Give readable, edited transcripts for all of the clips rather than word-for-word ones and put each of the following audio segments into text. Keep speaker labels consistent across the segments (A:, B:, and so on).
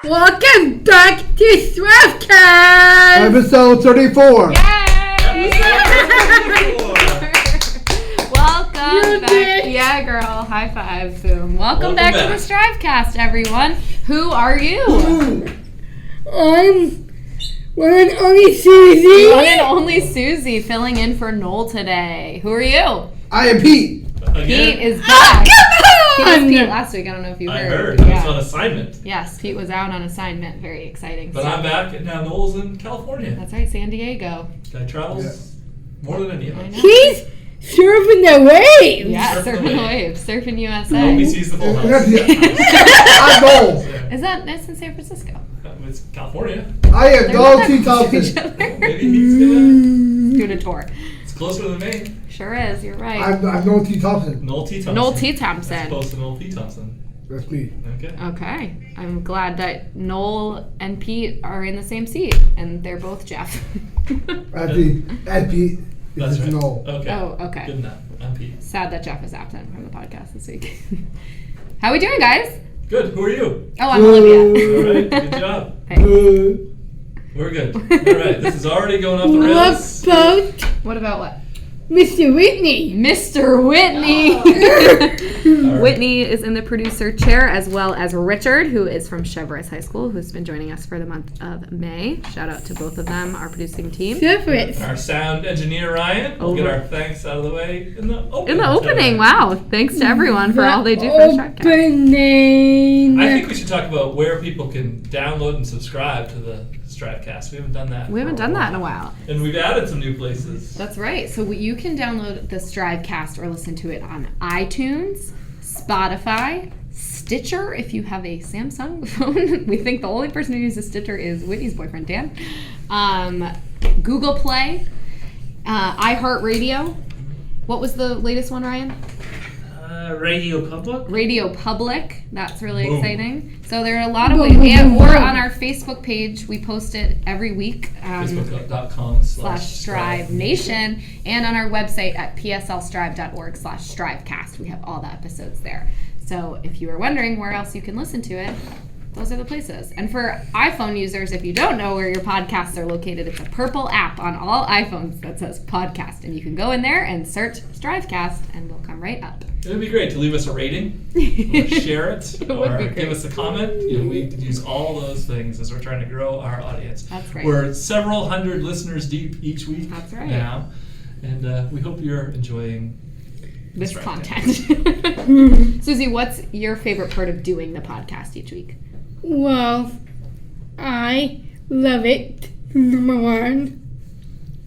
A: Welcome back to Swiftcast!
B: Episode 34!
C: Yay! Welcome back. Yeah, girl. High five. Boom. Welcome back to the Strivecast, everyone. Who are you?
A: I'm one and only Susie.
C: One and only Susie, filling in for Noel today. Who are you?
B: I am Pete.
C: Pete is back. He was
A: on!
C: Pete last week. I don't know if you
D: I
C: heard.
D: heard. I was on assignment.
C: Yes, Pete was out on assignment. Very exciting.
D: But I'm back, and now Noel's in California.
C: That's right, San Diego.
D: Guy travels more than any of
C: I
D: us.
C: know.
A: He's surfing the waves!
C: Yeah,
D: Surfing
C: surfing
D: the
C: the
D: waves.
C: waves. Surfing
D: I
C: USA.
D: hope he sees the full house.
B: I'm Noel.
C: Is that's in San Francisco?
D: It's California.
B: I am
C: They're
B: Noel
C: not
B: T.
C: that close to each
B: Thompson.
C: other.
D: Maybe he's gonna.
C: Doing a tour.
D: It's closer than Maine.
C: Sure is. You're right.
B: I'm Noel T. Thompson.
D: Noel T. Thompson.
C: Noel T.
D: As
C: Thompson.
D: opposed to Noel P. Thompson.
B: That's me.
D: Okay.
C: Okay. I'm glad that Noel and Pete are in the same seat, and they're both Jeff.
B: At Pete.
D: That's
B: It's
D: right.
B: Noel.
D: Okay.
C: Oh, okay.
D: Good enough. I'm Pete.
C: Sad that Jeff is absent from the podcast this week. How we doing, guys?
D: Good. Who are you?
C: Oh, I'm Olivia.
D: All right. Good job.
C: Thanks.
D: We're good. All right. This is already going off the
A: What
D: rails.
A: about
C: What about what?
A: Mr. Whitney?
C: Mr. Whitney.
D: All right.
C: Whitney is in the producer chair, as well as Richard, who is from Chevrets High School, who's been joining us for the month of May. Shout out to both of them, our producing team.
A: Surfers.
D: Our sound engineer Ryan. We'll get our thanks out of the way in the opening.
C: In the opening,
D: today.
C: wow. Thanks to everyone for all they do for the Strivecast.
A: Opening.
D: I think we should talk about where people can download and subscribe to the Strivecast. We haven't done that.
C: We haven't
D: for a
C: done that in a
D: while.
C: while.
D: And we've added some new places.
C: That's right. So you can download the Strivecast or listen to it on iTunes, Spotify, Stitcher if you have a Samsung phone. We think the only person who uses Stitcher is Whitney's boyfriend, Dan. Google Play, iHeartRadio. What was the latest one, Ryan?
E: Radio Public.
C: Radio Public. That's really
D: Boom.
C: exciting. So there are a lot of
A: Boom,
C: ways.
A: boom,
C: And
A: boom,
C: we're
A: boom.
C: on our Facebook page. We post it every week.
D: Facebook.com/Strive
C: /Strive Nation, and on our website at pslstrive.org/Strivecast. We have all the episodes there. So if you were wondering where else you can listen to it, those are the places. And for iPhone users, if you don't know where your podcasts are located, it's a purple app on all iPhones that says podcast. And you can go in there and search Strivecast, and we'll come right up.
D: It would be great to leave us a rating, or share it,
C: It would
D: or
C: be
D: give
C: great.
D: us a comment. You know, we could use all those things as we're trying to grow our audience.
C: That's right.
D: We're several hundred listeners deep each week
C: That's right.
D: now, and we hope you're enjoying
C: This
D: Strivecast.
C: content. Susie, what's your favorite part of doing the podcast each week?
A: Well, I love it. Number one.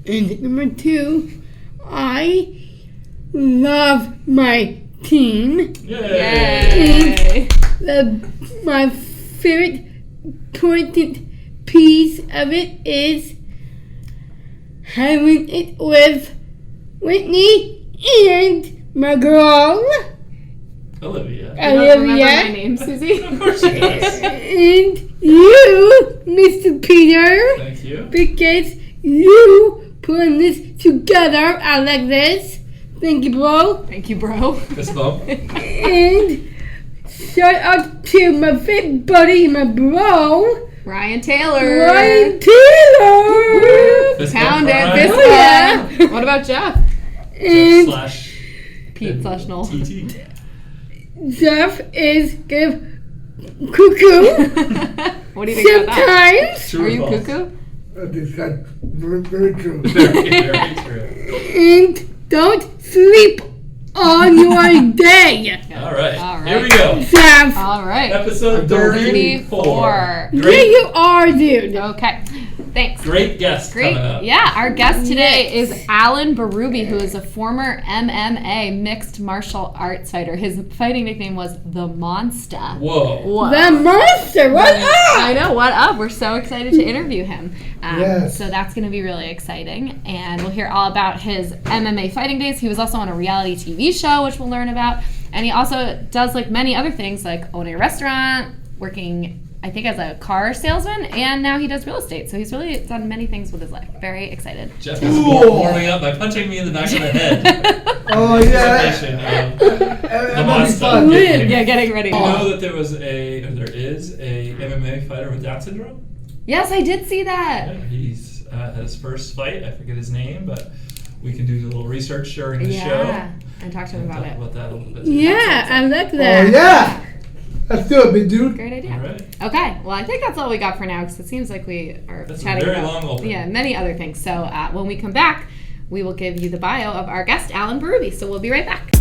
A: And number two, I love my team.
D: Yay!
A: My favorite important piece of it is having it with Whitney and my girl
D: Olivia.
C: You don't remember my
A: Olivia
C: name, Susie?
D: Of course she does.
A: and you, Mr. Peter,
D: Thank you.
A: because you put this together. I like this. Thank you, bro.
C: Thank you, bro.
D: Fist bump.
A: And shout out to my favorite buddy, my bro,
C: Ryan Taylor.
A: Ryan Taylor.
D: Fist
C: Pound
D: bump
C: it.
D: for
C: This
D: Ryan.
A: Yeah.
C: one. What about Jeff?
A: And
D: Slash
C: Pete/Noel.
D: TT.
A: Jeff is give cuckoo
C: What do you think about that?
A: sometimes.
D: True
C: Are
D: or
C: you
D: false?
C: cuckoo?
B: That's very true.
D: Very true.
A: And don't sleep on your day.
D: All right.
C: All right.
D: Here we go.
A: Jeff.
C: All right.
D: Episode
C: 34.
D: 34.
A: Yeah,
D: Great,
A: you are, dude.
C: Okay. Thanks.
D: great guest
C: Great.
D: coming up.
C: Yeah, our guest today is Alan Berube, who is a former MMA mixed martial arts fighter. His fighting nickname was the Monstah.
D: Whoa.
C: Whoa.
A: The monster. What
C: I
A: up?
C: know, what up? We're so excited to interview him.
B: Yes.
C: So that's going to be really exciting. And we'll hear all about his MMA fighting days. He was also on a reality TV show, which we'll learn about. And he also does like many other things, like own a restaurant, working I think, as a car salesman, and now he does real estate. So he's really done many things with his life. Very excited.
D: Jeff is warming up by punching me in the back of the head.
B: Oh, yeah.
D: The Monstah.
B: fun.
C: Yeah, getting ready.
D: Do you know that there is a MMA fighter with Down syndrome?
C: Yes, I did see that.
D: Yeah, he's had his first fight. I forget his name, but we can do a little research during the show.
C: And talk to him about
D: Talk
C: it.
D: about that a little bit.
A: Yeah, I like
B: Oh,
A: that.
B: yeah. Let's do it, big dude.
C: Great idea.
D: All right.
C: Okay, well, I think that's all we got for now because it seems like we are
D: That's a
C: chatting
D: very
C: about
D: long opening.
C: many other things. So when we come back, we will give you the bio of our guest, Alan Berube. So we'll be right back.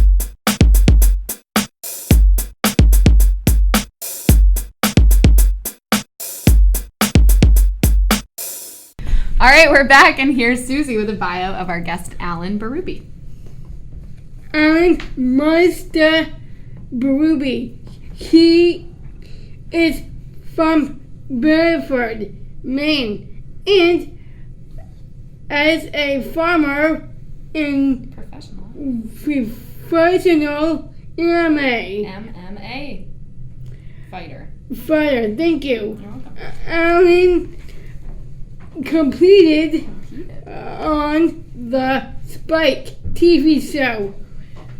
C: All right, we're back, and here's Susie with a bio of our guest, Alan Berube.
A: Alan Monstah Berube. He is from Berube, Maine, and as a farmer in
C: Professional.
A: professional MMA
C: MMA fighter.
A: fighter. Thank you.
C: You're welcome.
A: Alan competed on the Spike TV show,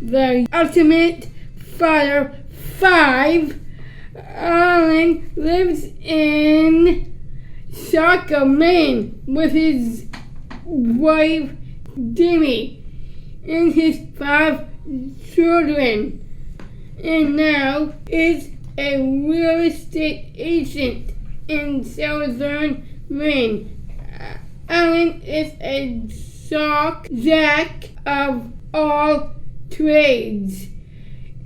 A: The Ultimate Fighter 5. Alan lives in Saco, Maine with his wife, Demi, and his 5 children, and now is a real estate agent in southern Maine. Alan is a jack of all trades,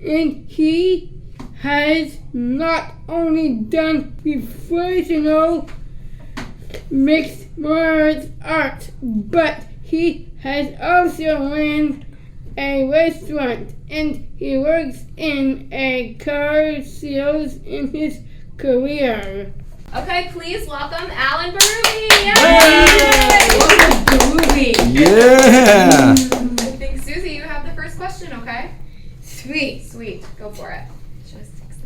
A: and he has not only done professional mixed martial arts, but he has also ran a restaurant, and he works in a car sales in his career.
C: Okay, please welcome Alan Berube.
A: Welcome to Ruby.
F: Yeah.
C: I think, Susie, you have the first question, okay?
A: Sweet.
C: Sweet, go for it.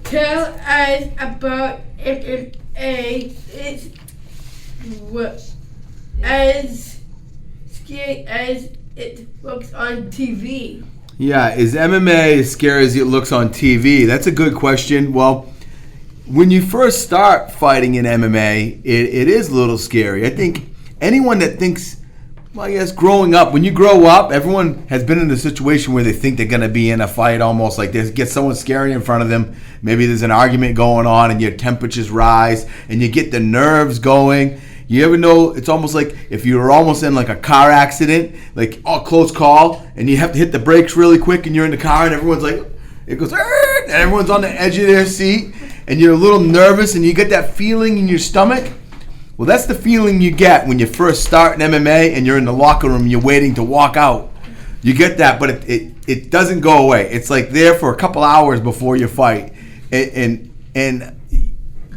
A: Tell us about MMA. It's as scary as it looks on TV.
F: Yeah, is MMA as scary as it looks on TV? That's a good question. Well, when you first start fighting in MMA, it is a little scary. I think anyone that thinks, well, yes, growing up, when you grow up, everyone has been in a situation where they think they're going to be in a fight almost like this. Get someone scary in front of them. Maybe there's an argument going on and your temperatures rise and you get the nerves going. You ever know, it's almost like if you were almost in like a car accident, like close call, and you have to hit the brakes really quick and you're in the car and everyone's like, it goes, and everyone's on the edge of their seat and you're a little nervous and you get that feeling in your stomach. Well, that's the feeling you get when you first start in MMA and you're in the locker room and you're waiting to walk out. You get that, but it doesn't go away. It's like there for a couple hours before you fight. And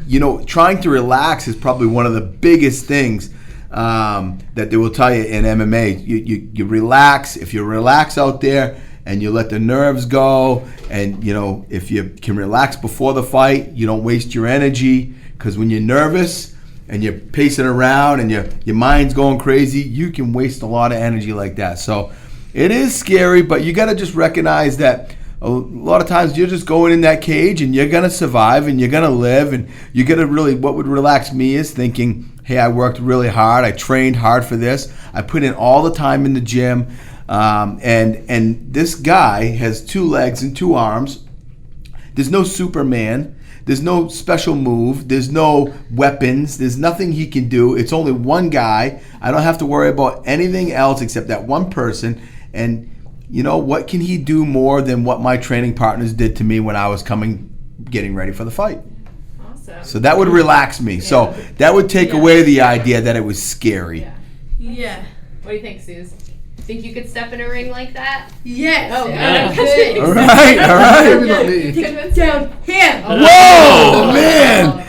F: you know, trying to relax is probably one of the biggest things that they will tell you in MMA. You relax. If you relax out there and you let the nerves go, and you know, if you can relax before the fight, you don't waste your energy, because when you're nervous and you're pacing around and your mind's going crazy, you can waste a lot of energy like that. So it is scary, but you got to just recognize that a lot of times you're just going in that cage and you're going to survive and you're going to live, and you got to really, what would relax me is thinking, hey, I worked really hard. I trained hard for this. I put in all the time in the gym. And this guy has 2 legs and 2 arms. There's no Superman. There's no special move. There's no weapons. There's nothing he can do. It's only one guy. I don't have to worry about anything else except that one person. And you know, what can he do more than what my training partners did to me when I was getting ready for the fight?
C: Awesome.
F: So that would relax me. So that would take away the idea that it was scary.
A: Yeah.
C: What do you think, Suze? Think you could step in a ring like that?
A: Yes.
C: Oh,
D: yeah.
C: good.
F: All right, all right.
B: Maybe not me.
A: Down here.
F: Whoa, man!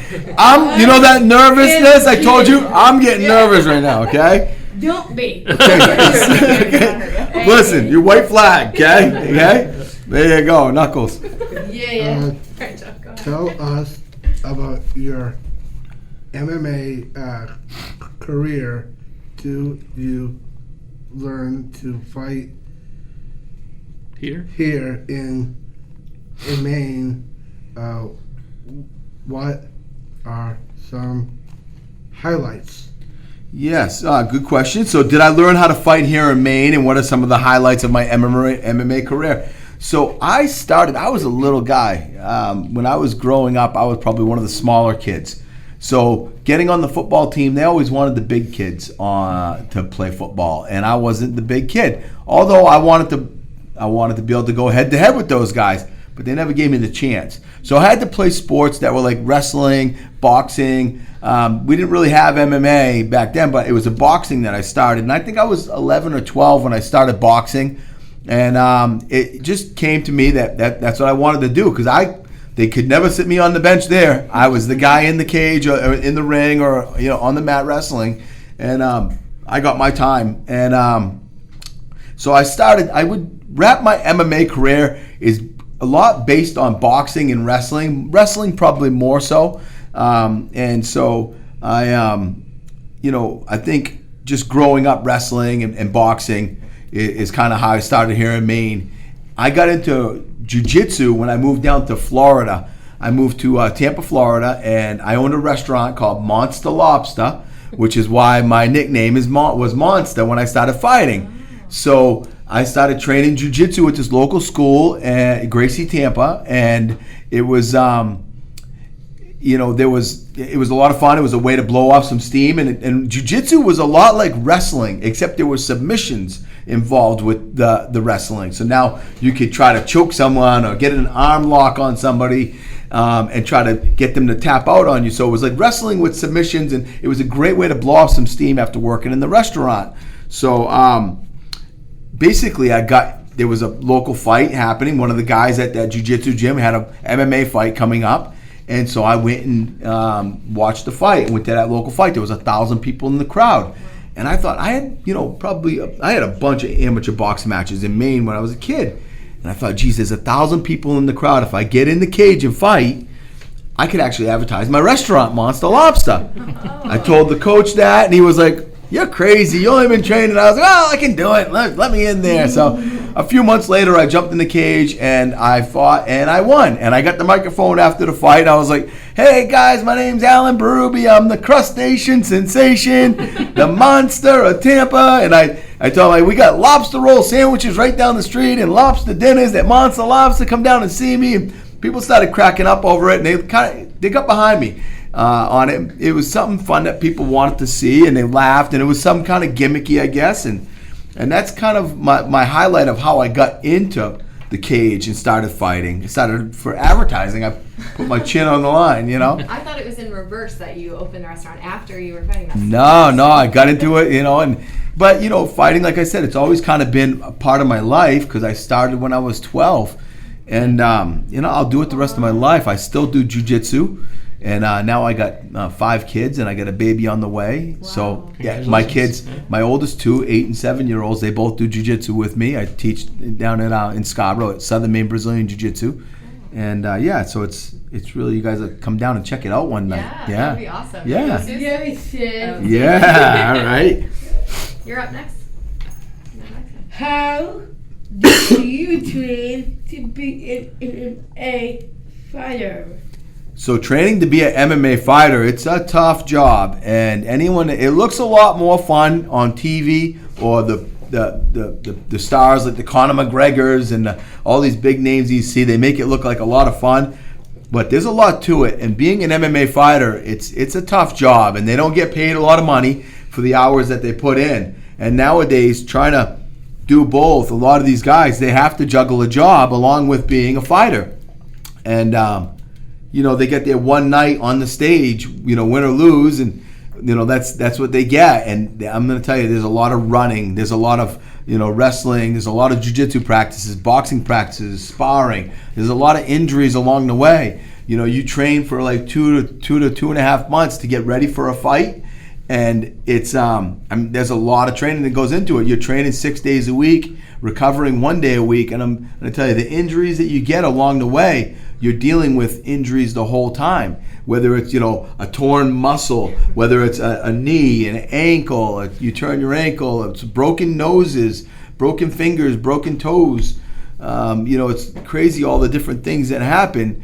F: You know that nervousness? I told you, I'm getting nervous right now. Okay.
A: Don't be.
F: Okay. Listen, your white flag. Okay. Okay. There you go, Knuckles.
A: Yeah.
B: Tell us about your MMA career do you learn to fight
E: Here?
B: here in Maine? What are some highlights?
F: Yes, good question. So, did I learn how to fight here in Maine, and what are some of the highlights of my MMA career? So, I was a little guy. When I was growing up, I was probably one of the smaller kids. So, getting on the football team, they always wanted the big kids to play football, and I wasn't the big kid. Although I wanted to be able to go head to head with those guys, but they never gave me the chance. So I had to play sports that were like wrestling, boxing. We didn't really have MMA back then, but it was a boxing that I started. And I think I was 11 or 12 when I started boxing. And it just came to me that's what I wanted to do, because they could never sit me on the bench there. I was the guy in the cage or in the ring or on the mat wrestling. And I got my time. And so I would wrap my MMA career is a lot based on boxing and wrestling probably more so. And so I think just growing up wrestling and boxing is kind of how I started here in Maine. I got into jiu-jitsu when I moved down to Florida. I moved to Tampa, Florida, and I owned a restaurant called Monstah Lobster, which is why my nickname was Monstah when I started fighting. So I started training jiu-jitsu at this local school at Gracie, Tampa, and it was, it was a lot of fun. It was a way to blow off some steam, and jiu-jitsu was a lot like wrestling, except there were submissions involved with the wrestling. So now you could try to choke someone or get an arm lock on somebody and try to get them to tap out on you. So it was like wrestling with submissions, and it was a great way to blow off some steam after working in the restaurant. So basically, there was a local fight happening. One of the guys at that jiu-jitsu gym had an MMA fight coming up. And so I went and watched the fight. I went to that local fight. There was 1,000 people in the crowd. And I thought, I had a bunch of amateur boxing matches in Maine when I was a kid. And I thought, geez, there's 1,000 people in the crowd. If I get in the cage and fight, I could actually advertise my restaurant, Monstah Lobster. I told the coach that, and he was like, you're crazy. You only been training. I was like, oh, I can do it. Let me in there. So a few months later, I jumped in the cage and I fought and I won. And I got the microphone after the fight. I was like, hey, guys, my name's Alan Berube. I'm the crustacean sensation, the monster of Tampa. And I told him, we got lobster roll sandwiches right down the street and lobster dinners at Monstah Lobster. Come down and see me. And people started cracking up over it, and they got behind me. On it. It was something fun that people wanted to see, and they laughed, and it was some kind of gimmicky, I guess, and that's kind of my highlight of how I got into the cage and started fighting. I started for advertising. I put my chin on the line,
C: I thought it was in reverse that you opened the restaurant after you were fighting.
F: No, I got into it, but fighting, like I said, it's always kind of been a part of my life because I started when I was 12, and I'll do it the rest of my life. I still do jiu-jitsu. And now I got 5 kids, and I got a baby on the way. Wow. So yeah, my kids, my oldest 2, 8 and 7-year-olds, they both do jiu-jitsu with me. I teach down in Scarborough at Southern Maine Brazilian Jiu-Jitsu, and so it's really, you guys come down and check it out one night. Yeah,
C: that'd be awesome.
F: Yeah,
A: we should.
F: Yeah. All right.
C: You're up next.
A: How do you train to be an MMA fighter?
F: So training to be an MMA fighter, it's a tough job, and it looks a lot more fun on TV or the stars like the Conor McGregors and all these big names you see. They make it look like a lot of fun, but there's a lot to it. And being an MMA fighter, it's a tough job, and they don't get paid a lot of money for the hours that they put in. And nowadays, trying to do both, a lot of these guys, they have to juggle a job along with being a fighter, and they get their one night on the stage, win or lose, and that's what they get. And I'm going to tell you, there's a lot of running, there's a lot of wrestling, there's a lot of jiu-jitsu practices, boxing practices, sparring. There's a lot of injuries along the way. You train for like 2 to 2.5 months to get ready for a fight, and it's there's a lot of training that goes into it. You're training 6 days a week, recovering 1 day a week. And I'm going to tell you, the injuries that you get along the way, you're dealing with injuries the whole time. Whether it's, a torn muscle, whether it's a knee, an ankle, you turn your ankle, it's broken noses, broken fingers, broken toes. It's crazy all the different things that happen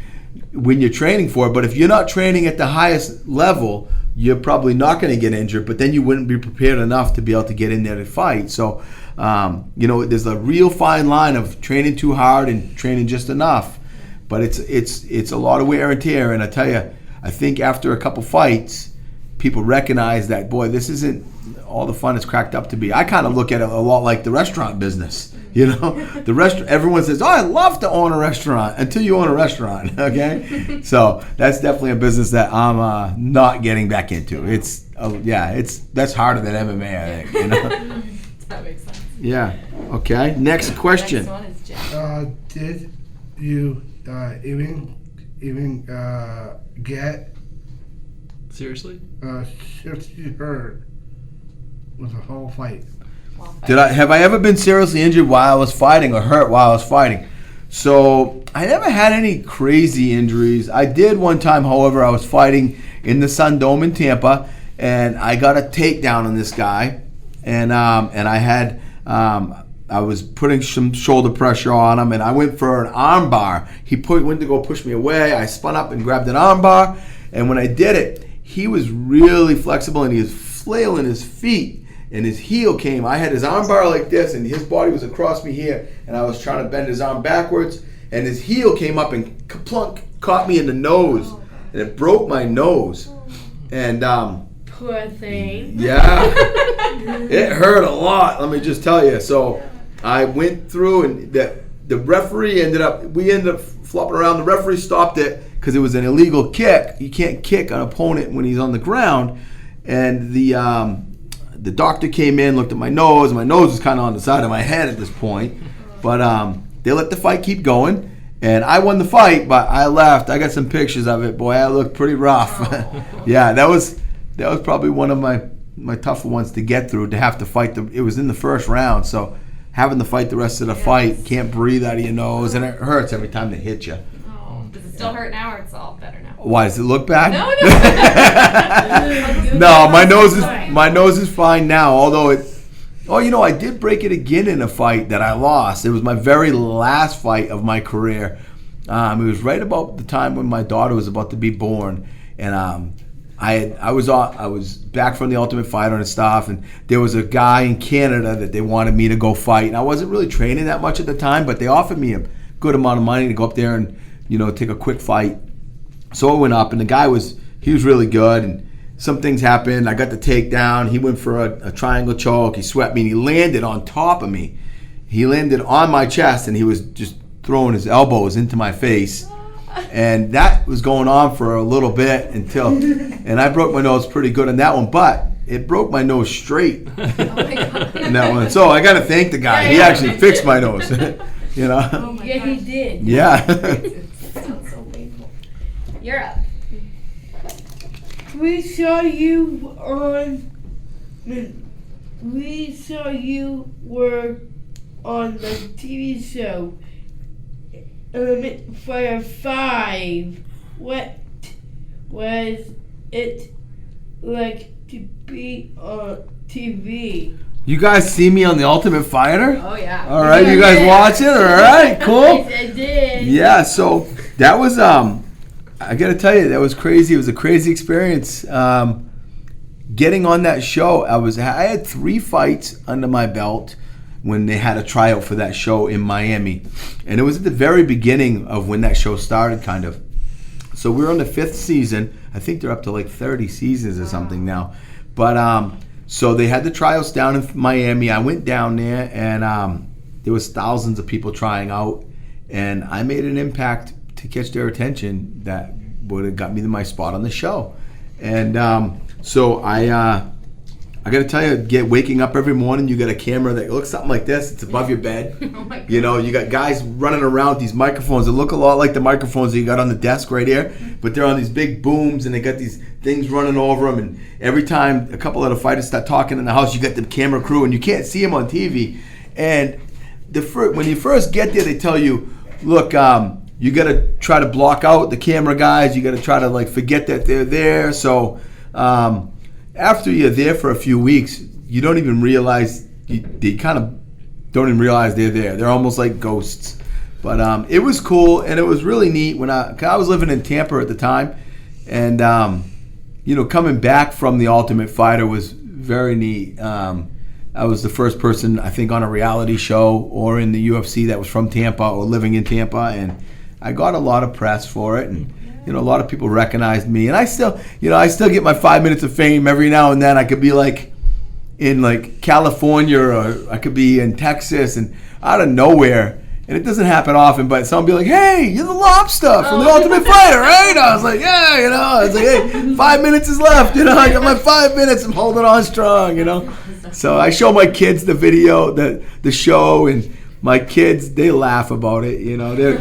F: when you're training for it. But if you're not training at the highest level, you're probably not going to get injured, but then you wouldn't be prepared enough to be able to get in there to fight. So, there's a real fine line of training too hard and training just enough. But it's a lot of wear and tear. And I tell you, I think after a couple fights, people recognize that, boy, this isn't all the fun it's cracked up to be. I kind of look at it a lot like the restaurant business. The restaurant. Everyone says, "Oh, I love to own a restaurant," until you own a restaurant. Okay, so that's definitely a business that I'm not getting back into. That's harder than MMA, I think.
C: That makes sense.
F: Yeah. Okay. Next question.
C: Next one is Jen.
B: Did you even get
E: Seriously?
B: seriously hurt with the whole fight?
F: Have I ever been seriously injured while I was fighting or hurt while I was fighting? So I never had any crazy injuries. I did one time, however, I was fighting in the Sun Dome in Tampa, and I got a takedown on this guy, and I was putting some shoulder pressure on him, and I went for an arm bar. He went to go push me away. I spun up and grabbed an arm bar, and when I did it, he was really flexible, and he was flailing his feet. And his heel came. I had his arm bar like this, and his body was across me here, and I was trying to bend his arm backwards, and his heel came up and plunk, caught me in the nose, and it broke my nose. And
A: Poor thing.
F: yeah, it hurt a lot. Let me just tell you. So I went through, and the referee ended up flopping around. The referee stopped it because it was an illegal kick. You can't kick an opponent when he's on the ground, and the doctor came in, looked at my nose. My nose was kind of on the side of my head at this point. But they let the fight keep going. And I won the fight, but I left. I got some pictures of it. Boy, I looked pretty rough. Yeah, that was probably one of my tougher ones to get through, to have to fight. It was in the first round, so having to fight the rest of the fight, can't breathe out of your nose, and it hurts every time they hit you.
C: Oh, does it still hurt now, or it's all better now?
F: Why, does it look bad?
C: No.
F: No, my nose is fine now. Although I did break it again in a fight that I lost. It was my very last fight of my career. It was right about the time when my daughter was about to be born, and I was back from the Ultimate Fighter and stuff, and there was a guy in Canada that they wanted me to go fight, and I wasn't really training that much at the time, but they offered me a good amount of money to go up there and take a quick fight. So I went up, and the guy was really good, and some things happened. I got the takedown. He went for a triangle choke. He swept me, and he landed on top of me. He landed on my chest, and he was just throwing his elbows into my face. And that was going on for a little bit and I broke my nose pretty good on that one, but it broke my nose straight
C: Oh my God.
F: in that one. So I got to thank the guy. He actually fixed my nose.
C: Oh my
A: Yeah,
C: God.
A: he did.
F: Yeah.
C: Sounds so painful. You're up.
A: We saw you were on the TV show Fire 5. What was it like to be on TV?
F: You guys see me on The Ultimate Fighter?
C: Oh yeah.
F: All right, you guys watch it? All right, cool.
A: I did.
F: Yeah, so that was I got to tell you, that was crazy. It was a crazy experience. Getting on that show, I had 3 fights under my belt when they had a tryout for that show in Miami. And it was at the very beginning of when that show started, kind of. So we were on the 5th season. I think they're up to like 30 seasons or something now. But so they had the tryouts down in Miami. I went down there, and there was thousands of people trying out. And I made an impact to catch their attention that would have got me my spot on the show. And so I got to tell you, waking up every morning, you got a camera that looks something like this. It's above your bed.
C: Oh my God.
F: You got guys running around with these microphones that look a lot like the microphones that you got on the desk right here, but they're on these big booms, and they got these things running over them. And every time a couple of the fighters start talking in the house, you got the camera crew, and you can't see them on TV. And when you first get there, they tell you, look, you got to try to block out the camera guys. You got to try to like forget that they're there. So after you're there for a few weeks, you don't even realize they kind of don't even realize they're there. They're almost like ghosts. But it was cool, and it was really neat when I was living in Tampa at the time, and coming back from the Ultimate Fighter was very neat. I was the first person, I think, on a reality show or in the UFC that was from Tampa or living in Tampa, and I got a lot of press for it, and a lot of people recognized me, and I still get my 5 minutes of fame every now and then. I could be like in like California, or I could be in Texas, and out of nowhere. And it doesn't happen often, but someone be like, "Hey, you're the Lobster from the Ultimate Fighter, right?" I was like, "Yeah, I was like, hey, 5 minutes is left, I got my 5 minutes, I'm holding on strong, So I show my kids the video, the show, and my kids, they laugh about it,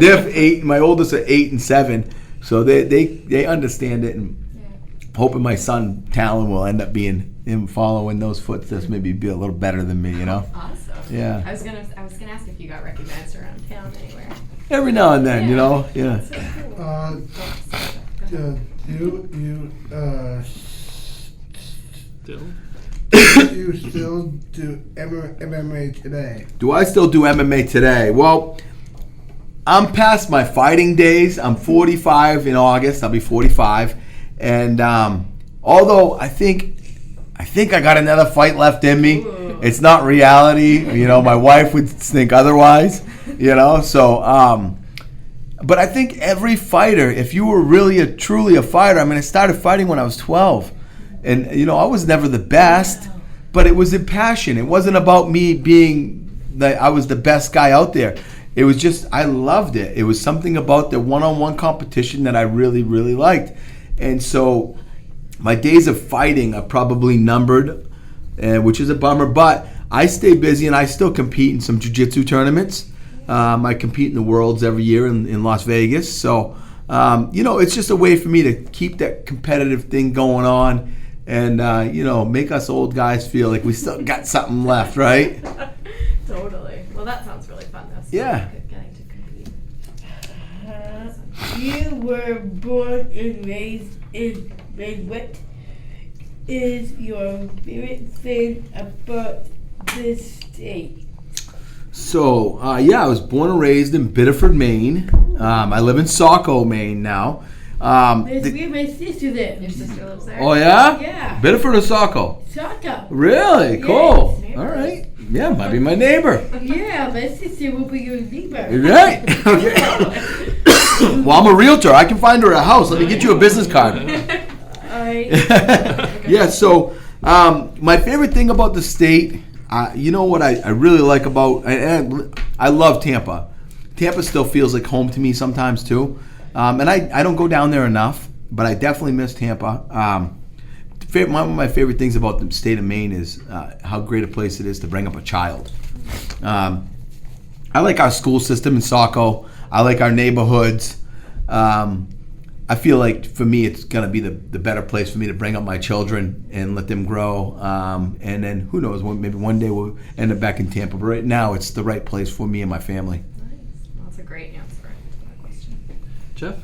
F: They're 8, my oldest are 8 and 7, so they understand it, and hoping my son Talon will end up being him following those footsteps, maybe be a little better than me,
C: Awesome.
F: Yeah.
C: I was gonna ask if you got recognized around town anywhere.
F: Every now and then, yeah.
C: That's so cool.
B: Do you still do MMA today?
F: Do I still do MMA today? Well, I'm past my fighting days. I'm 45 in August. I'll be 45. And although I think I got another fight left in me.
C: Ooh.
F: It's not reality. My wife would think otherwise. So, but I think every fighter, if you were really truly a fighter, I started fighting when I was 12. And, I was never the best, but it was a passion. It wasn't about me being that I was the best guy out there. It was just, I loved it. It was something about the one-on-one competition that I really, really liked. And so my days of fighting are probably numbered, which is a bummer, but I stay busy and I still compete in some jiu-jitsu tournaments. I compete in the Worlds every year in Las Vegas. So, it's just a way for me to keep that competitive thing going on and, make us old guys feel like we still got something left, right?
C: Totally. Well, that sounds really fun, though.
F: Yeah.
C: Getting to compete.
A: You were born and raised in what is your favorite thing about this state?
F: So, I was born and raised in Biddeford, Maine. I live in Saco, Maine now.
A: That's where my sister lives.
C: Your sister lives there?
F: Oh, yeah?
A: Yeah.
F: Biddeford or Saco?
A: Saco.
F: Really?
A: Yes.
F: Cool.
C: Neighbors.
F: All right. Yeah, might be my neighbor.
A: Yeah, my sister will be your neighbor.
F: Right. Okay. Well, I'm a realtor. I can find her a house. Let me get you a business card.
A: Alright.
F: Yeah, so my favorite thing about the state, what I really like about, I love Tampa. Tampa still feels like home to me sometimes too. And I don't go down there enough, but I definitely miss Tampa. One of my favorite things about the state of Maine is how great a place it is to bring up a child. I like our school system in Saco. I like our neighborhoods. I feel like for me it's going to be the better place for me to bring up my children and let them grow. And then who knows, maybe one day we'll end up back in Tampa. But right now it's the right place for me and my family.
C: Nice. Well, that's a great answer to that question.
E: Jeff?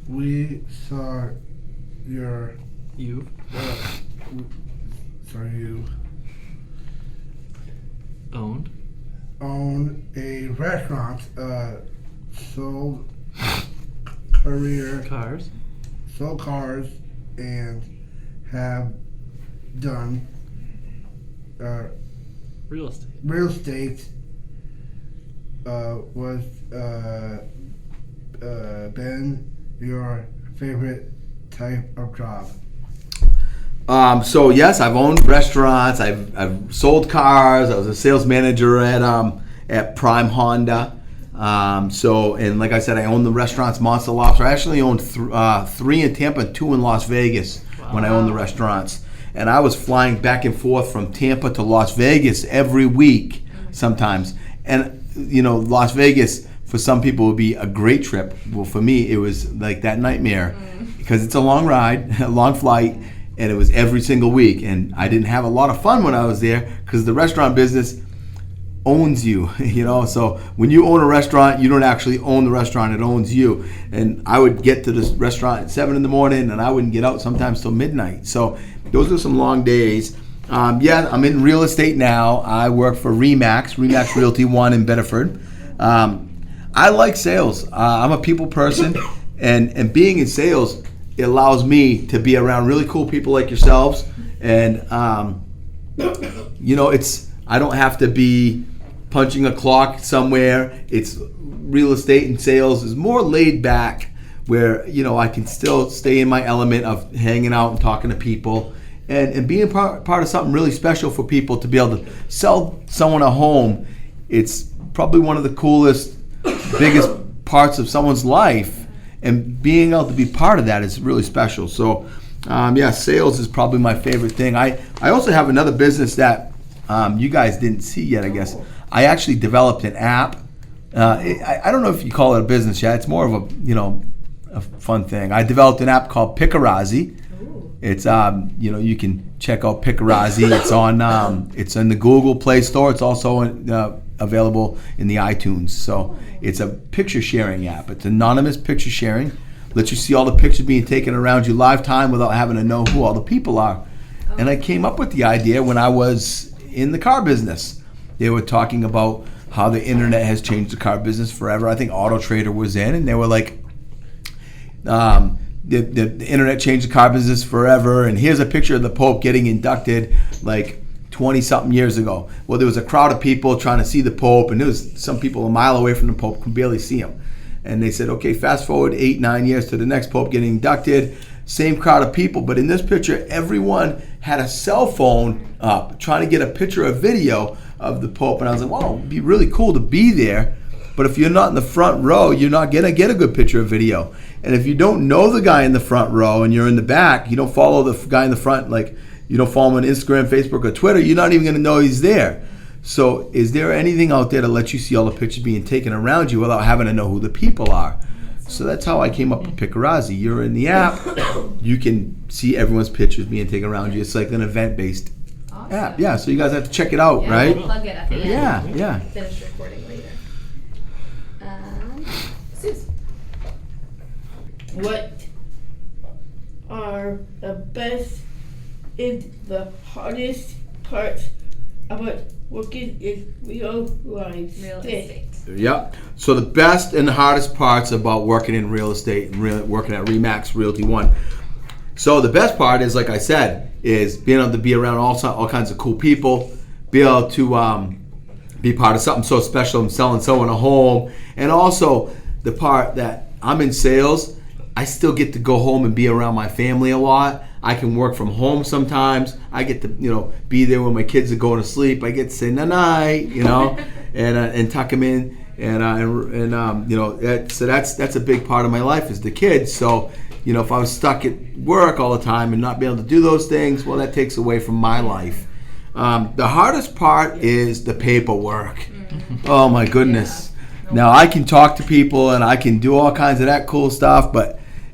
B: We saw your
E: You?
B: you
E: Owned?
B: own a restaurant, sold
E: Cars?
B: sold cars, and have done
E: Real estate?
B: real estate. Was been your favorite type of job?
F: So yes, I've owned restaurants. I've sold cars. I was a sales manager at Prime Honda. And like I said, I own the restaurants Monstah Lobster. I actually owned 3 in Tampa and 2 in Las Vegas when I owned the restaurants. And I was flying back and forth from Tampa to Las Vegas every week sometimes. And Las Vegas for some people would be a great trip. Well, for me, it was like that nightmare because it's a long ride, a long flight, and it was every single week. And I didn't have a lot of fun when I was there because the restaurant business, owns you, So when you own a restaurant, you don't actually own the restaurant; it owns you. And I would get to this restaurant at 7 in the morning, and I wouldn't get out sometimes till midnight. So those are some long days. I'm in real estate now. I work for Remax Realty 1 in Bedford. I like sales. I'm a people person, and being in sales, it allows me to be around really cool people like yourselves. And I don't have to be punching a clock somewhere. It's real estate and sales is more laid back, where I can still stay in my element of hanging out and talking to people, and being part of something really special for people to be able to sell someone a home. It's probably one of the coolest, biggest parts of someone's life, and being able to be part of that is really special. So sales is probably my favorite thing. I also have another business that you guys didn't see yet, I guess. I actually developed an app. I don't know if you call it a business yet. It's more of a fun thing. I developed an app called Picarazzi. It's you can check out Picarazzi. It's in the Google Play Store. It's also available in the iTunes. So it's a picture sharing app. It's anonymous picture sharing. Lets you see all the pictures being taken around you live time without having to know who all the people are. And I came up with the idea when I was in the car business. They were talking about how the internet has changed the car business forever. I think Auto Trader was in, and they were like, the internet changed the car business forever, and here's a picture of the Pope getting inducted like 20-something years ago. Well, there was a crowd of people trying to see the Pope, and there was some people a mile away from the Pope could barely see him. And they said, okay, fast forward 8-9 years to the next Pope getting inducted, same crowd of people, but in this picture, everyone had a cell phone up trying to get a picture or video of the Pope. And I was like, wow, it'd be really cool to be there. But if you're not in the front row, you're not going to get a good picture or video. And if you don't know the guy in the front row and you're in the back, you don't follow the guy in the front, like you don't follow him on Instagram, Facebook, or Twitter, you're not even going to know he's there. So is there anything out there to let you see all the pictures being taken around you without having to know who the people are? So that's how I came up with Picarazzi. You're in the app, you can see everyone's pictures being taken around you. It's like an event-based app. Yeah, so you guys have to check it out, right?
C: We'll plug it at the end.
F: Yeah.
C: Finish recording later. Suze.
A: What are the best and the hardest parts about working in real estate?
F: Yep. So the best and the hardest parts about working in real estate and working at Remax Realty 1. So the best part is, like I said, is being able to be around all kinds of cool people, be able to be part of something so special and selling someone a home. And also the part that I'm in sales, I still get to go home and be around my family a lot. I can work from home sometimes. I get to, be there when my kids are going to sleep. I get to say night, and tuck them in, so that's a big part of my life is the kids. So, if I was stuck at work all the time and not be able to do those things, well, that takes away from my life. The hardest part is the paperwork. Oh my goodness. Now I can talk to people and I can do all kinds of that cool stuff,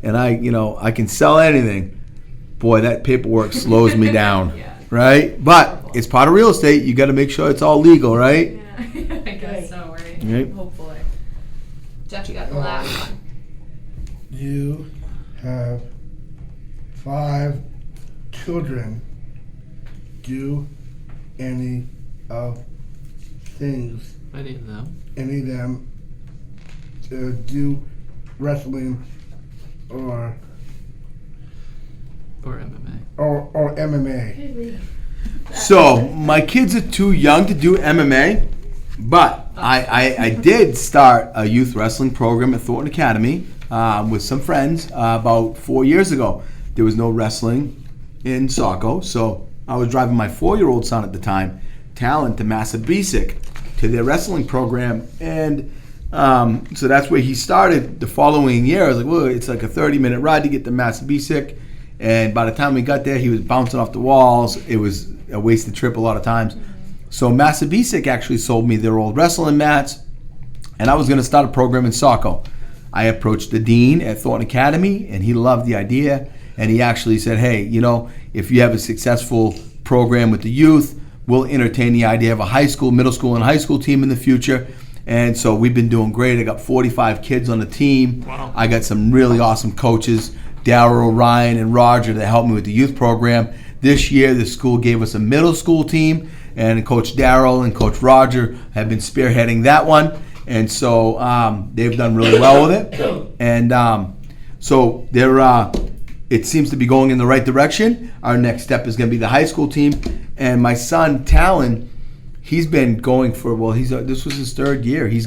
F: I can sell anything. Boy, that paperwork slows me down, right? But it's part of real estate. You got to make sure it's all legal, right?
C: Yeah, I guess so, right?
F: Right.
C: Hopefully. Jeff, you got the last one.
B: You have 5 children. Do any of things,
E: Any of them.
B: any of them, do wrestling or
E: MMA.
B: or MMA?
F: So my kids are too young to do MMA, but I did start a youth wrestling program at Thornton Academy with some friends about 4 years ago. There was no wrestling in Saco, so I was driving my 4-year-old son at the time, Talon, to Massabesic to their wrestling program, and so that's where he started. The following year, I was like, well, it's like a 30-minute ride to get to Massabesic. And by the time we got there, he was bouncing off the walls. It was a wasted trip a lot of times. So Massabesic actually sold me their old wrestling mats, and I was going to start a program in Saco. I approached the dean at Thornton Academy, and he loved the idea. And he actually said, hey, if you have a successful program with the youth, we'll entertain the idea of a high school, middle school, and high school team in the future. And so we've been doing great. I got 45 kids on the team.
E: Wow.
F: I got some really awesome coaches, Daryl, Ryan, and Roger, that helped me with the youth program. This year, the school gave us a middle school team, and Coach Daryl and Coach Roger have been spearheading that one. And so they've done really well with it. And so they're, it seems to be going in the right direction. Our next step is going to be the high school team. And my son, Talon, he's been going for, this was his third year. He's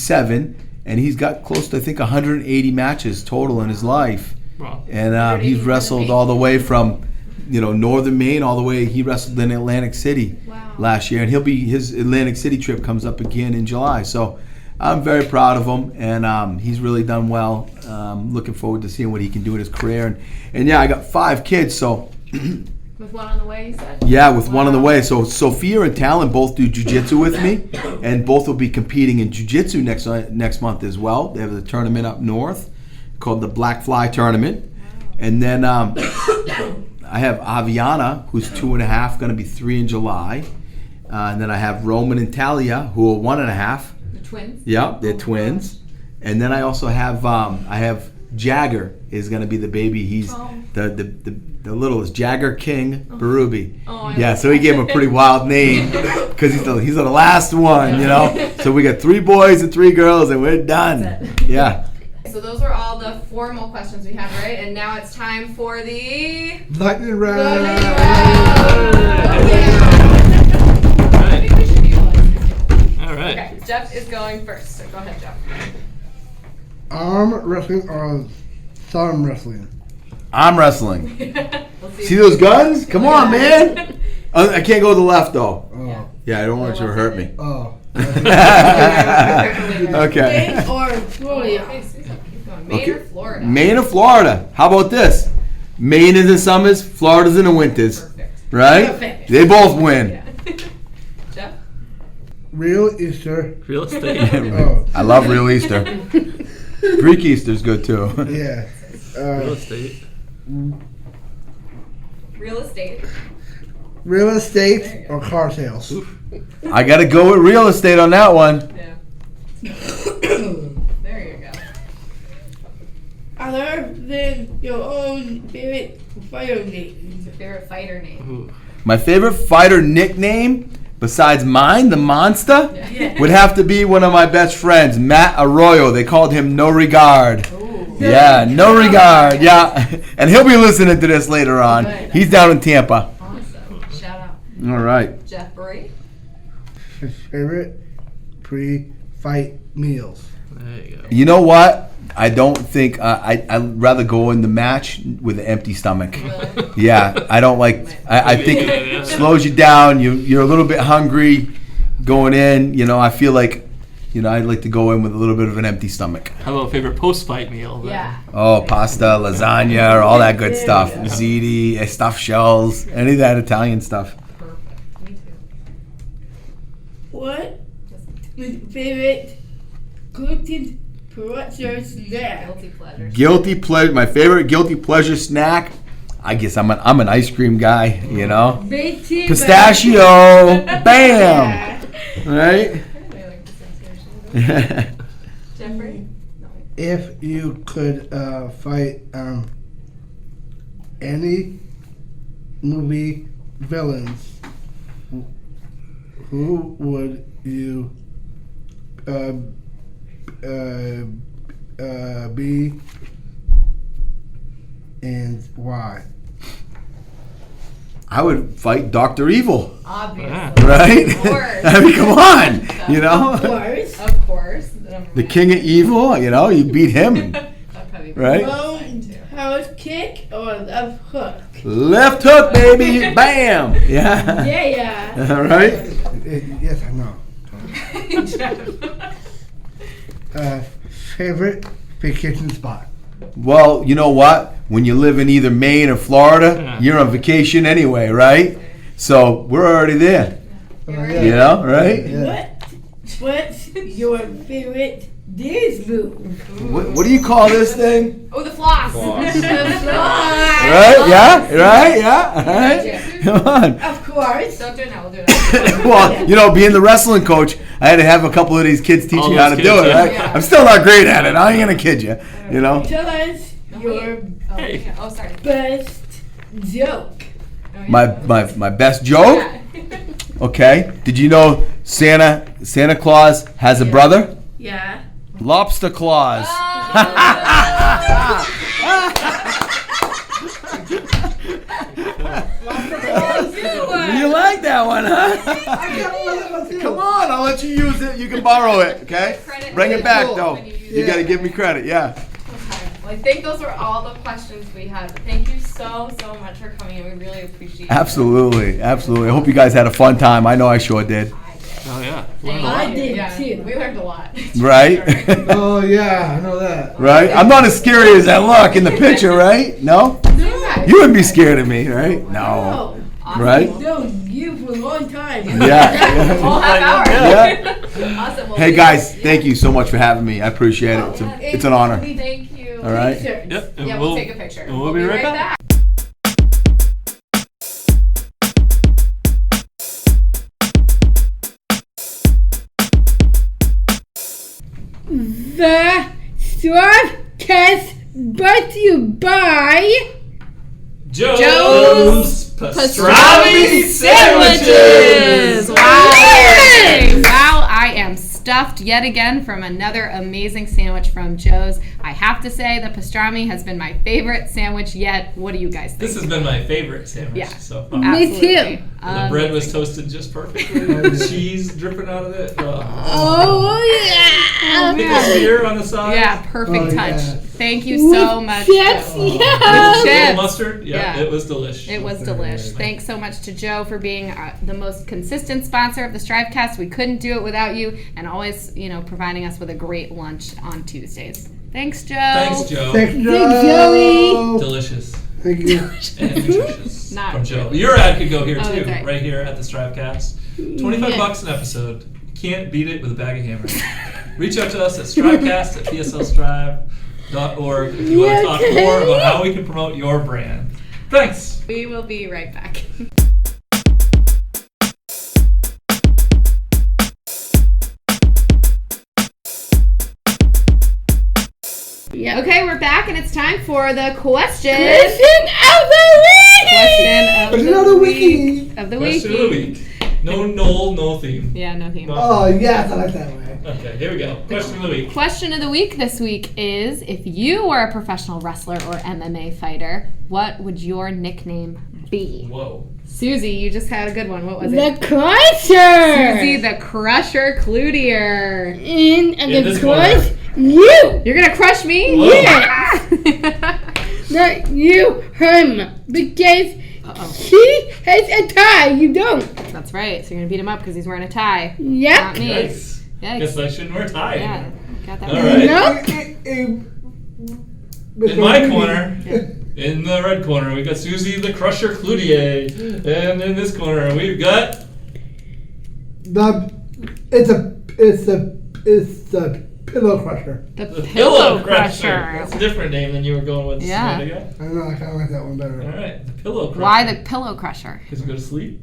F: 7, and he's got close to, I think, 180 matches total in his life.
E: Wow.
F: And he's wrestled all the way from, northern Maine all the way. He wrestled in Atlantic City last year, and his Atlantic City trip comes up again in July. So I'm very proud of him, and he's really done well. Looking forward to seeing what he can do in his career. And yeah, I got 5 kids, so.
C: With one on the way, you said?
F: Yeah, with one on the way. So Sophia and Talon both do jiu-jitsu with me, and both will be competing in jiu-jitsu next month as well. They have a tournament up north called the Black Fly Tournament. And then I have Aviana, who's 2.5, going to be 3 in July. And then I have Roman and Talia, who are 1.5.
C: The twins?
F: Yeah, they're twins. And then I also have Jagger is going to be the baby. He's the littlest, Jagger King Berube. Yeah, so he gave him a pretty wild name because he's the last one, So we got 3 boys and 3 girls, and we're done. Yeah.
C: So those were all the formal questions we had, right? And now it's time for the
B: Lightning round.
C: I think we should be
E: All right.
C: Okay, Jeff is going first. So go ahead, Jeff.
B: Arm wrestling or thumb wrestling?
F: Arm wrestling.
C: We'll
F: See those guns? Come on, man. I can't go to the left, though.
B: Oh.
F: Yeah, I don't want you to hurt me.
B: Oh.
F: Okay.
A: Maine or Florida?
C: Okay, Susan, keep going. Maine or Florida?
F: Maine or Florida? How about this? Maine is in the summers, Florida's in the winters.
C: Perfect.
F: Right?
A: Perfect.
F: They both win.
C: Yeah. Jeff?
B: Real Easter.
E: Real estate.
B: Oh.
F: I love real Easter. Greek Easter's good too.
B: Yeah.
E: Real estate.
C: Real estate.
B: Real estate or car sales?
F: I gotta go with real estate on that one.
C: Yeah. There you go.
A: Other than your own favorite fighter name.
C: Who's your favorite fighter name?
E: Ooh.
F: My favorite fighter nickname, besides mine, the Monstah,
C: Yeah.
F: would have to be one of my best friends, Matt Arroyo. They called him No Regard.
C: Ooh.
F: Yeah, No Regard. Yeah, and he'll be listening to this later on.
C: Good.
F: He's down in Tampa.
C: Awesome. Shout out.
F: All right.
C: Jeff Bree.
B: Favorite pre-fight meals?
E: There you go.
F: You know what? I don't think I'd rather go in the match with an empty stomach.
C: Really?
F: Yeah, I don't like. I think it slows you down. You're a little bit hungry going in. I feel like, I'd like to go in with a little bit of an empty stomach.
E: How about favorite post-fight meal? Then?
C: Yeah.
F: Oh, pasta, lasagna, all that good stuff.
C: Yeah.
F: Ziti, stuffed shells, any of that Italian stuff.
C: Perfect. Me too.
A: What is favorite gluten pleasure snack?
C: Guilty pleasure.
F: Guilty pleasure. My favorite guilty pleasure snack. I guess I'm an ice cream guy.
A: Baked tea,
F: Pistachio. Bam.
A: Yeah.
F: Right.
C: I like pistachio. Jeffrey? No.
B: If you could fight any movie villains, who would you be and why?
F: I would fight Dr. Evil.
C: Obviously.
F: Right?
C: Of course.
F: I mean, come on.
A: Of course.
C: Of course.
F: The king of evil, you beat him. Right?
A: Roundhouse kick or left hook?
F: Left hook, baby. Bam. Yeah.
A: Yeah.
F: All right.
B: Yes, I know. Favorite vacation spot?
F: Well, you know what? When you live in either Maine or Florida, you're on vacation anyway, right? So we're already there.
B: Yeah.
F: Right?
B: Yeah.
A: What's your favorite dance move?
F: What do you call this thing?
C: Oh, the floss.
F: Right? Yeah? Right? Yeah? All right. Come on.
A: Of course. first.
C: Don't do it now. We'll do it after.
F: Well, you know, being the wrestling coach, I had to have a couple of these kids teach
E: All
F: me how to
E: those
F: do
E: kids,
F: it.
E: yeah.
F: Right?
C: Yeah.
F: I'm still not great at it. I ain't gonna kid you. You know.
A: Tell us your
C: Oh,
E: Hey.
C: yeah. Oh, sorry.
A: best joke.
C: Oh, yeah.
F: My best joke.
C: Yeah.
F: Okay. Did you know Santa Claus has a brother?
A: Yeah.
F: Lobster Claus. You like that one, huh? Come on, I'll let you use it. You can borrow it, okay?
C: Credit
F: Bring it back,
C: when
F: though.
C: you use
F: You
C: it.
F: gotta give me credit, yeah.
C: Okay. Well, I think those were all the questions we had. But thank you so much for coming, and we really appreciate it.
F: Absolutely, absolutely. I hope you guys had a fun time. I know I sure did.
E: Oh yeah.
A: I did
C: Yeah,
A: too.
C: we learned a lot.
F: Right?
B: Oh yeah, I know that.
F: Right? I'm not as scary as I look in the picture, right? No?
C: No.
F: You wouldn't be scared of me, right? No.
C: Awesome.
F: Right?
A: No, you for a long time.
F: Yeah.
C: Whole half hour.
F: Yeah.
C: Awesome. Well,
F: Hey guys, thank you so much for having me. I appreciate it. It's an honor.
C: Thank you.
F: All right.
A: Pictures.
E: Yep. And
C: Yeah, we'll take a picture.
E: and we'll be right back.
A: The Starcast brought to you by
D: Joe's
C: Pastrami
D: sandwiches.
C: Wow.
A: Yes!
C: Wow, I am stuffed yet again from another amazing sandwich from Joe's. I have to say the pastrami has been my favorite sandwich yet. What do you guys think?
D: This has been my favorite sandwich
C: Yeah.
D: so far.
A: Me too.
C: Absolutely.
D: The bread was toasted just perfectly. The cheese dripping out of it.
A: Oh yeah.
D: Pickle spear on the side.
C: Yeah, perfect
B: Oh,
C: touch.
B: yeah.
C: Thank you so much.
A: Yes,
C: Joe.
A: yes.
C: Chips.
D: Little mustard. Yeah,
C: Yeah.
D: it was delicious.
C: It was delish. Thanks so much to Joe for being the most consistent sponsor of the Strivecast. We couldn't do it without you, and always, providing us with a great lunch on Tuesdays. Thanks, Joe.
D: Thanks, Joe.
B: Thanks,
A: Thanks,
B: Joe.
D: Delicious
B: Thank you.
D: and nutritious
C: Not
D: from Joe.
C: really.
D: Your ad could go here
C: Oh,
D: too,
C: that's right.
D: here at the Strivecast. $25 an episode. Can't beat it with a bag of hammers. Reach out to us at strivecast@pslstrive.org if you want to talk more about how we can promote your brand. Thanks.
C: We will be right back.
A: Yeah.
C: Okay, we're back, and it's time for the question.
A: Question of the week.
C: Question of the week. Of the week.
D: Question of the week. No Noel, no theme.
C: Yeah, no theme.
B: Oh yes, I like that way.
D: Okay, here we go. Question of the week.
C: Question of the week this week is: if you were a professional wrestler or MMA fighter, what would your nickname be?
D: Whoa.
C: Susie, you just had a good one. What was
A: The
C: it?
A: Crusher.
C: Susie the Crusher Cloutier.
A: And
D: In
A: the
D: this
A: crush,
D: corner.
A: you.
C: You're gonna crush me?
D: Whoa.
C: Yeah.
A: Not you, him. Because
C: Uh-oh.
A: he has a tie. You don't.
C: That's right. So you're gonna beat him up because he's wearing a tie. Not
A: Yep.
C: me.
D: Nice.
C: Yikes.
D: Guess I shouldn't wear a tie.
C: Yeah. Got that
D: All
C: right.
D: right.
A: Nope.
D: In my corner, in the red corner, we got Susie the Crusher Cloutier. And in this corner, we've got
B: It's the pillow crusher.
C: The
D: the
C: Pillow
D: Crusher.
C: Crusher.
D: That's a different name than you were going with.
C: Yeah.
D: a minute ago.
B: I don't know. I kind of like that one
D: All
B: better.
D: right, the Pillow Crusher.
C: Why the Pillow Crusher?
D: Because we go to sleep.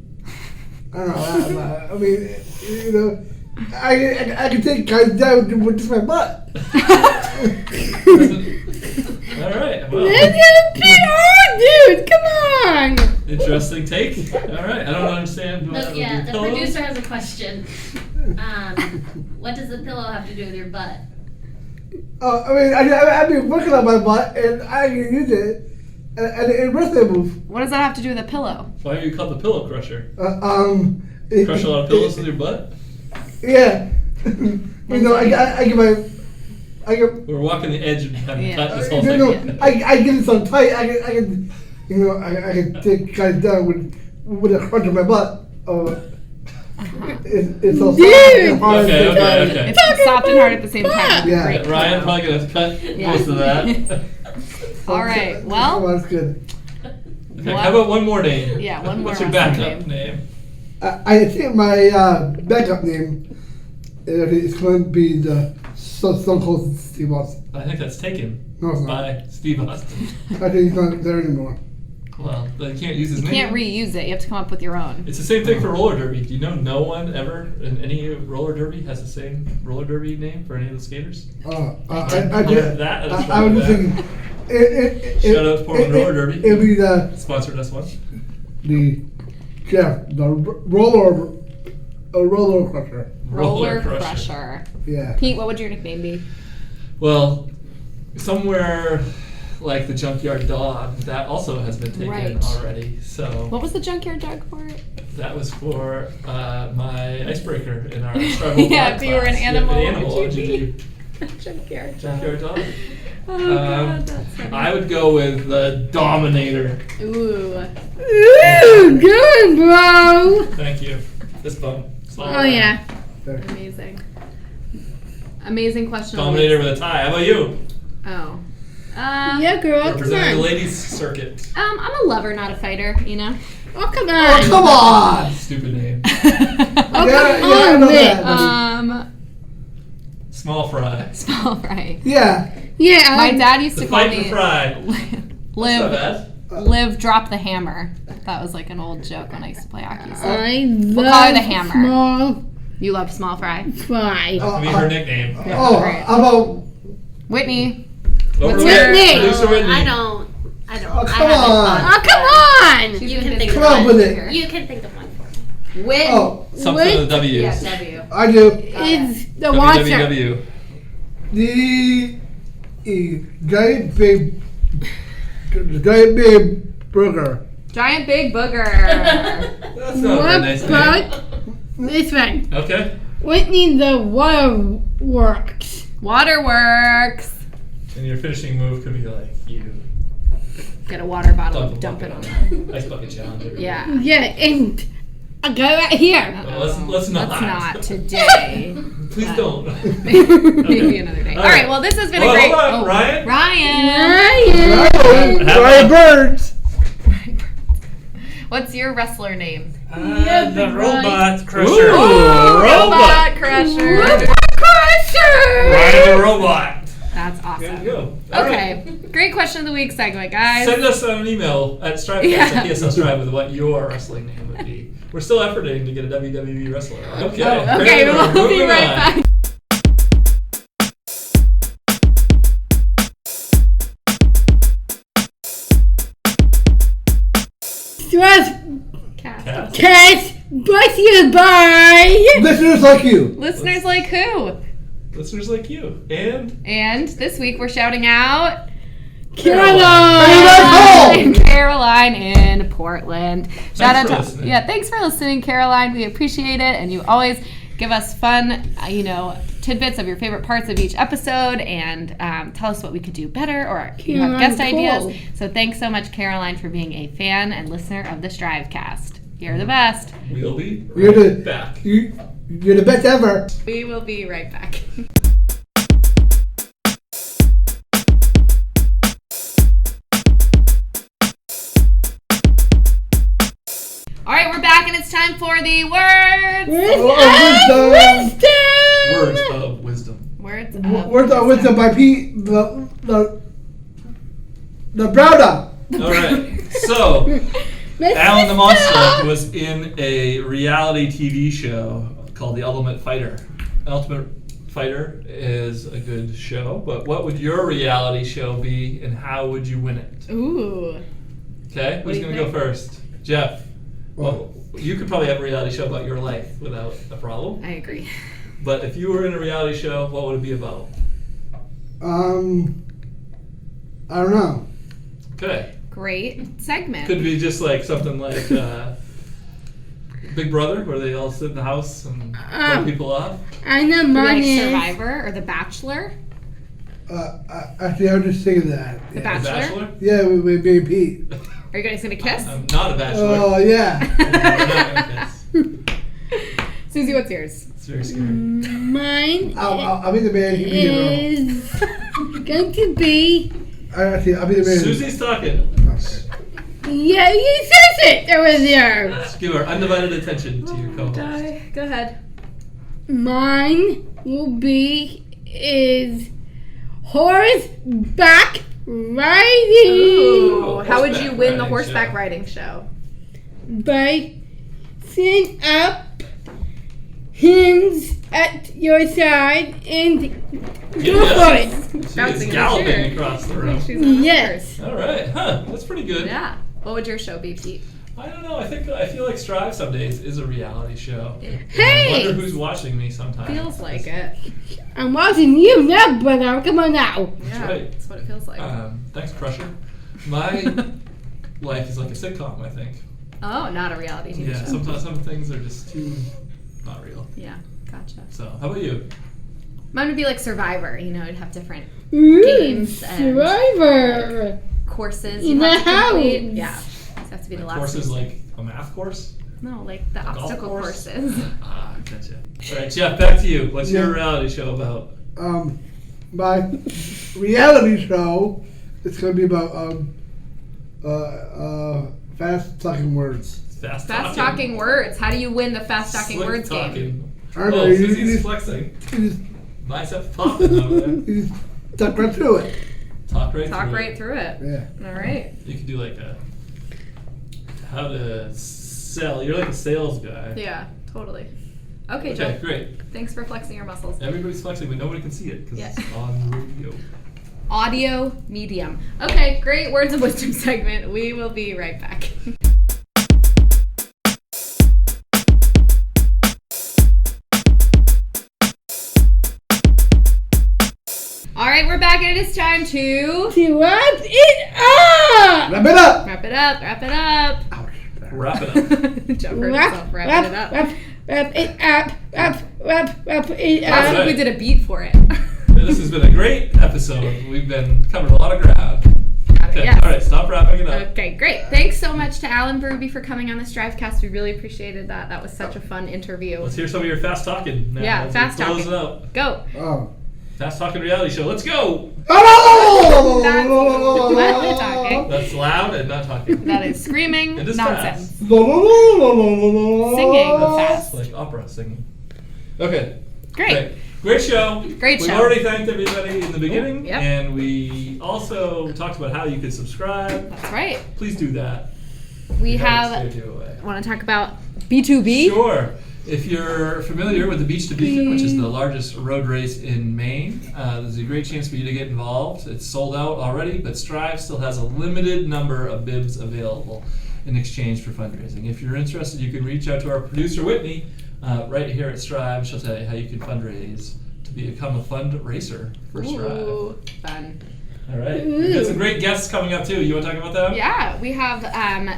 B: I don't know. I mean, I can take guys down with just my butt.
D: All right. Well,
A: That's a bit hard, dude. Come on.
D: interesting take. All right. I don't understand.
G: Look, yeah, the
D: pillow?
G: producer has a question. What does the pillow have to do with your butt?
B: I mean, I've been working on my butt and I can use it, and it wrestling move.
C: What does that have to do with a pillow?
D: Why are you called the Pillow Crusher?
B: Crush
D: Crush a lot of pillows with your butt?
B: Yeah. I get
D: We're walking the edge of having
C: Yeah.
D: cut this whole
B: no,
D: thing.
B: I get it so tight. I can I can take guys down with a crunch of my butt. It's so soft
A: Dude!
B: and hard.
D: Okay.
C: It's soft and hard at the same time.
B: Yeah.
C: Great.
D: Ryan probably gonna cut
C: Yeah.
D: most of that.
C: All right.
B: Oh,
C: Well,
B: that's good.
D: Okay, how about one more name?
C: Yeah, one more
D: What's your
C: wrestling
D: backup name?
B: I think my backup name is going to be the Stone Cold Steve Austin.
D: I think that's taken
B: No, it's not.
D: by Steve Austin.
B: I think he's not there anymore.
D: Well, they can't use his
C: You
D: name.
C: can't reuse it. You have to come up with your own.
D: It's the same thing for roller derby. Do you know no one ever in any roller derby has the same roller derby name for any of the skaters?
B: I did.
D: That
B: I was just thinking.
D: Shout out to Portland Roller Derby.
B: It'd be the
D: Sponsored us once.
B: Jeff, the roller crusher.
C: Roller Crusher.
B: Yeah.
C: Pete, what would your nickname be?
D: Well, somewhere like the Junkyard Dog, that also has been taken
C: Right.
D: already. So
C: What was the junkyard dog for?
D: that was for my icebreaker in our Struggle
C: Yeah,
D: Live
C: if you were an
D: class.
C: animal,
D: Yeah,
C: what
D: animal.
C: would you
D: GG.
C: Junkyard
D: Junkyard Dog.
C: Oh god, that's funny.
D: I would go with the Dominator.
C: Ooh.
A: Ooh, good, bro.
D: Thank you. This bum.
A: Oh, yeah.
C: Amazing. Amazing question. of the
D: Dominator
C: week.
D: with a tie. How about you?
C: Oh.
A: Yeah, girl, come
D: Representing the
A: on.
D: ladies circuit.
C: I'm a lover, not a fighter, you know?
A: Oh, come
B: Oh,
A: on.
B: come on!
D: Stupid name.
A: Oh,
B: Yeah,
A: come
B: I
A: on,
B: know
A: Nick.
B: that.
D: Small fry.
C: Small fry.
B: Yeah.
A: Yeah,
C: My dad used
D: The
C: to call
D: fight
C: me
D: for fry.
C: Liv.
D: That's not bad.
C: Liv, drop the hammer. That was like an old joke when I used to play hockey. So.
A: I
C: We'll
A: love
C: call her the hammer.
A: small
C: You love small fry.
A: fry.
D: That could be her nickname.
B: Oh,
C: right.
B: how about?
C: Whitney.
D: Over
C: What's
D: there,
A: your-
D: Producer Whitney.
G: I don't.
B: Oh,
G: I
B: come
G: haven't
B: on.
G: thought.
A: Oh, come on.
C: She's
G: You
C: been
G: can
C: busy
G: think of
B: Come on
G: one.
B: with it.
G: You can think of one for me.
C: Whit.
B: Oh,
D: Something with the W's.
C: Yeah, W.
B: I do.
A: It's the water.
D: WWW.
B: The giant big burger.
C: Giant big booger.
D: That's not a very nice name.
A: What this one?
D: Okay.
A: Whitney the Waterworks.
C: Waterworks.
D: And your finishing move could be like you.
C: Get a water bottle
D: Dunk
C: and
D: the
C: dump it on
D: bucket.
C: that.
D: Ice bucket challenge. everybody.
C: Yeah.
A: Yeah, and I go right here.
D: Well, let's not.
C: Let's not today.
D: Please don't.
C: Maybe another day.
D: All
C: All
D: right.
C: right. Well, this has been a
D: Well,
C: great.
D: hold on, Ryan.
C: Ryan.
A: Ryan.
B: Ryan Birds.
C: What's your wrestler name?
E: The robot crusher.
D: Ooh, robot.
C: Crusher.
A: Crusher.
D: Ryan the robot.
C: That's
D: There
C: awesome.
D: you go. All right.
C: Okay. Great question of the week segment, guys.
D: Send us an email at strivecast
C: Yeah.
D: at PSL Strive with what your wrestling name would be. We're still efforting to get a WWE wrestler. Okay.
C: Oh, okay,
D: Great.
C: we'll be
D: Moving
C: right
D: on.
C: back.
A: Stress
D: Cats.
A: cast brought to you by
B: Listeners like you.
C: Listeners like who?
D: Listeners like you. And
C: And this week we're shouting out
A: Caroline.
C: Caroline in Portland. Shout
D: Thanks for
C: out to
D: listening.
C: thanks for listening, Caroline. We appreciate it, and you always give us fun, tidbits of your favorite parts of each episode, and tell us what we could do better, or you have guest
A: Caroline, cool.
C: ideas. So thanks so much, Caroline, for being a fan and listener of the Strivecast. You're the best.
D: we'll be
B: You're the
D: back.
B: you're the best ever.
C: We will be right back. All right, we're back, and it's time for the words.
D: Words of wisdom.
C: Words of
B: Words of wisdom by Pete the Browder.
D: All right. So, Alan the Monstah was in a reality TV show called The Ultimate Fighter. Ultimate Fighter is a good show, but what would your reality show be, and how would you win it?
C: Ooh.
D: Okay,
C: What
D: who's
C: do you
D: going to go
C: think?
D: first? Jeff. Well, you could probably have a reality show about your life without a problem.
C: I agree.
D: But if you were in a reality show, what would it be about?
B: I don't know.
D: Okay.
C: Great segment.
D: Could be just like something like Big Brother, where they all sit in the house and throw people off.
A: I know
C: Could be like
A: mine is.
C: Survivor or The Bachelor.
B: Actually, I was just thinking that.
C: The
B: Yeah,
D: The
C: Bachelor.
D: Bachelor?
B: yeah with me and Pete.
C: Are you guys gonna kiss?
D: I'm not a bachelor.
B: Oh yeah.
D: I'm not gonna kiss.
C: Susie, what's yours?
D: It's very scary.
A: Mine
B: I'll be the man. You be the
A: is going to be.
B: girl. Actually, I'll be the man.
D: Susie's talking.
B: Okay.
A: Yeah, you said it over there.
D: Let's give our undivided attention to your co-host.
C: Go ahead.
A: Mine will be is Horace back riding.
C: Ooh, how would you
D: horseback
C: win the
D: riding
C: horseback
D: show.
C: riding show?
A: By sitting up, hands at your side, and go for it.
D: She is
C: Bouncing in the
D: galloping
C: chair.
D: across the room.
C: She's on a
A: Yes.
C: horse.
D: All right, huh? That's pretty good.
C: Yeah. What would your show be, Pete?
D: I don't know. I feel like Strive some days is a reality show. I
A: Hey!
D: wonder who's watching me sometimes.
C: Feels like it.
A: I'm watching you now, brother. Come on now.
C: Yeah,
D: right.
C: that's what it feels like.
D: Thanks, Crusher. My life is like a sitcom, I think.
C: Oh, not a reality TV
D: Yeah,
C: show.
D: sometimes some things are just too not real.
C: Yeah, gotcha.
D: So, how about you?
C: Mine would be like Survivor. You know, it'd have different
A: Ooh,
C: Games and-
A: Survivor.
C: courses
A: In
C: you have
A: the
C: to complete.
A: house.
C: Yeah, these have to be the last.
D: Courses
C: ones.
D: like a math course?
C: No, like the
D: golf
C: obstacle
D: course?
C: courses.
D: Ah, gotcha. All right, Jeff, back to you. What's your
B: Yeah.
D: reality show about?
B: My reality show, it's going to be about fast talking words.
D: Fast
C: Talking words. How do you win the fast talking
D: Slick
C: words game?
D: talking.
B: I don't know,
D: Oh,
B: you
D: Susie's
B: just-
D: flexing.
B: you just-
D: Bicep popping over there.
B: you just talk right through it.
D: Talk right
C: Talk
D: through
C: right
D: it.
C: through it.
B: Yeah.
C: All right.
D: You could do like a how to sell. You're like a sales guy.
C: Yeah, totally. Okay,
D: Okay,
C: Jeff.
D: great.
C: Thanks for flexing your muscles.
D: Everybody's flexing, but nobody can see it because
C: Yeah.
D: it's on the radio.
C: Audio medium. Okay, great words of wisdom segment. We will be right back. All right, we're back, and it is time to
A: To wrap it up.
B: Wrap it up!
C: wrap it up. Wrap it up.
B: Ouch.
D: Wrap it up.
C: Jeff heard himself wrapping it up.
A: Wrap it up. Wrap it
C: Last
A: up.
C: week we did a beat for it.
D: This has been a great episode. We've been covering a lot of ground. Okay,
C: Yes.
D: all right, stop wrapping it up.
C: Okay, great. Thanks so much to Alan Berube for coming on the Strivecast. We really appreciated that. That was such a fun interview.
D: Let's hear some of your fast talking. Now.
C: Yeah,
D: Let's
C: fast
D: close
C: talking.
D: it out.
C: Go.
B: Oh.
D: Fast talking reality show. Let's go.
C: That's loudly talking.
D: That's loud and not talking.
C: That is screaming
D: It is
C: nonsense.
D: fast.
C: Singing fast.
D: Like opera singing. Okay.
C: Great.
D: Great show.
C: Great
D: We've
C: show.
D: already thanked everybody in the beginning,
C: Yep.
D: and we also talked about how you could subscribe.
C: That's right.
D: Please do that.
C: We
D: have
C: have.
D: a giveaway.
C: Want to talk about B2B?
D: Sure. If you're familiar with the Beach to Beacon, which is the largest road race in Maine, there's a great chance for you to get involved. It's sold out already, but Strive still has a limited number of bibs available in exchange for fundraising. If you're interested, you can reach out to our producer, Whitney, right here at Strive. She'll tell you how you can fundraise to become a fundraiser for Strive.
C: Ooh, fun.
D: All right. We've got some great guests coming up, too. You want to talk about them?
C: Yeah, we have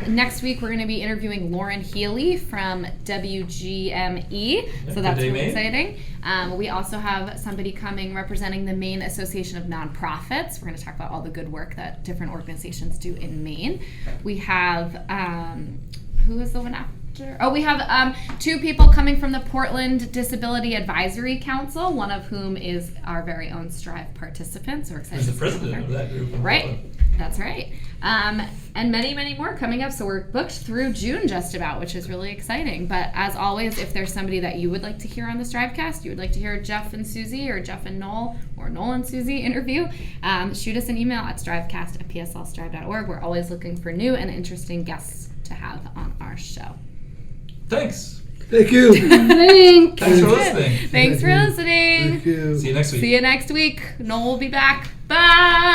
C: next week we're going to be interviewing Lauren Healy from WGME, so that's
D: Good day,
C: really
D: Maine.
C: exciting. We also have somebody coming representing the Maine Association of Nonprofits. We're going to talk about all the good work that different organizations do in Maine. We have who is the one after? Oh, we have two people coming from the Portland Disability Advisory Council, one of whom is our very own Strive participant. So we're excited
D: He's the
C: to speak with
D: president
C: her.
D: of that group. in
C: Right.
D: Portland.
C: That's right. And many, many more coming up. So we're booked through June just about, which is really exciting. But as always, if there's somebody that you would like to hear on the Strivecast, you would like to hear Jeff and Susie or Jeff and Noel or Noel and Susie interview, shoot us an email at strivecast@pslstrive.org. We're always looking for new and interesting guests to have on our show.
D: Thanks.
B: Thank you.
D: Thanks for listening.
C: Thanks for listening.
B: Thank you.
D: See you next week.
C: See you next week. Noel will be back. Bye.